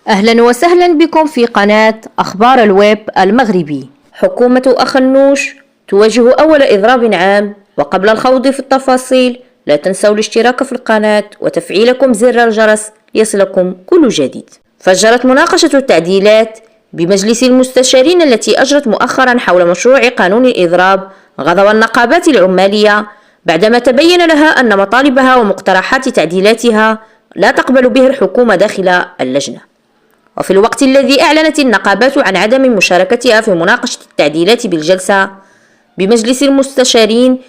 أهلا وسهلا بكم في قناة أخبار الويب المغربي. حكومة أخنوش تواجه أول إضراب عام، وقبل الخوض في التفاصيل لا تنسوا الاشتراك في القناة وتفعيلكم زر الجرس ليصلكم كل جديد. فجرت مناقشة التعديلات بمجلس المستشارين التي أجرت مؤخرا حول مشروع قانون الإضراب غضب النقابات العمالية بعدما تبين لها أن مطالبها ومقترحات تعديلاتها لا تقبل به الحكومة داخل اللجنة. وفي الوقت الذي أعلنت النقابات عن عدم مشاركتها في مناقشة التعديلات بالجلسة بمجلس المستشارين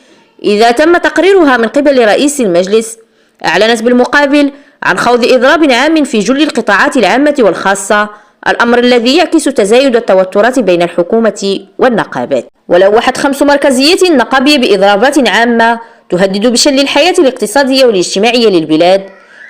إذا تم تقريرها من قبل رئيس المجلس، أعلنت بالمقابل عن خوض إضراب عام في جل القطاعات العامة والخاصة، الأمر الذي يعكس تزايد التوترات بين الحكومة والنقابات. ولوحت 5 مركزيات نقابية بإضرابات عامة تهدد بشل الحياة الاقتصادية والاجتماعية للبلاد.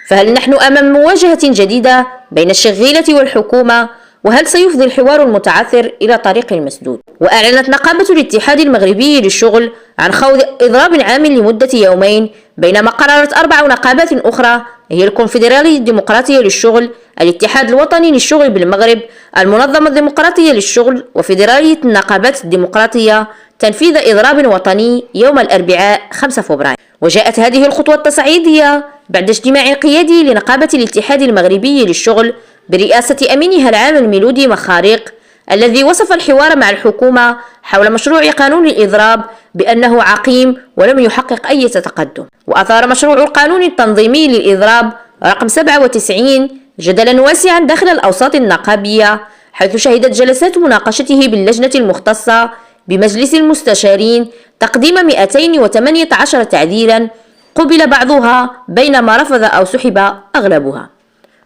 فهل نحن أمام مواجهة جديدة بين الشغيلة والحكومة؟ وهل سيفضي الحوار المتعثر إلى طريق مسدود؟ وأعلنت نقابة الاتحاد المغربي للشغل عن خوض إضراب عام لمدة يومين، بينما قررت 4 نقابات أخرى هي الكونفدرالية الديمقراطية للشغل، الاتحاد الوطني للشغل بالمغرب، المنظمة الديمقراطية للشغل، وفيدرالية النقابات الديمقراطية تنفيذ إضراب وطني يوم الأربعاء 5 فبراير. وجاءت هذه الخطوة التصعيدية بعد اجتماع قيادي لنقابة الاتحاد المغربي للشغل برئاسة أمينها العام الميلودي مخاريق، الذي وصف الحوار مع الحكومة حول مشروع قانون الإضراب بأنه عقيم ولم يحقق أي تقدم. وأثار مشروع القانون التنظيمي للإضراب رقم 97 جدلا واسعا داخل الأوساط النقابية، حيث شهدت جلسات مناقشته باللجنة المختصة بمجلس المستشارين تقديم 218 تعديلا قبل بعضها بينما رفض أو سحب أغلبها.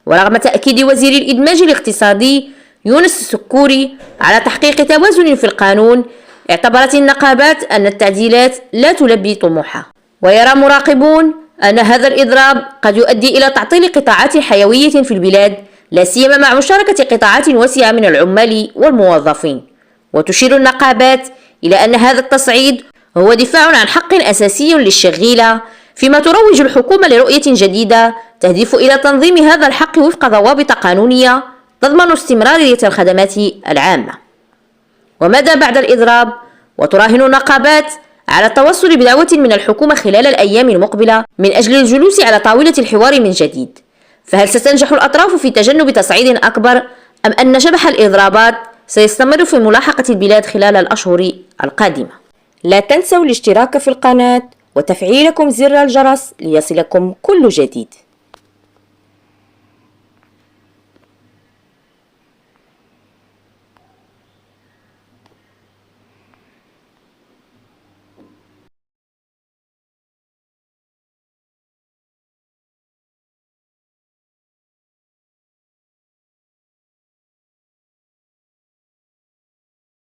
ورغم تأكيد وزير الإدماج الاقتصادي يونس السكوري على تحقيق توازن في القانون، اعتبرت النقابات أن التعديلات لا تلبي طموحها. ويرى مراقبون أن هذا الإضراب قد يؤدي إلى تعطيل قطاعات حيوية في البلاد، لا سيما مع مشاركة قطاعات واسعة من العمال والموظفين. وتشير النقابات إلى أن هذا التصعيد هو دفاع عن حق أساسي للشغيلة، فيما تروج الحكومة لرؤية جديدة تهدف إلى تنظيم هذا الحق وفق ضوابط قانونية تضمن استمرارية الخدمات العامة. وماذا بعد الإضراب؟ وتراهن النقابات على التوصل بدعوة من الحكومة خلال الأيام المقبلة من أجل الجلوس على طاولة الحوار من جديد. فهل ستنجح الأطراف في تجنب تصعيد أكبر، أم أن شبح الإضرابات سيستمر في ملاحقة البلاد خلال الأشهر القادمة؟ لا تنسوا الاشتراك في القناة وتفعيلكم زر الجرس ليصلكم كل جديد.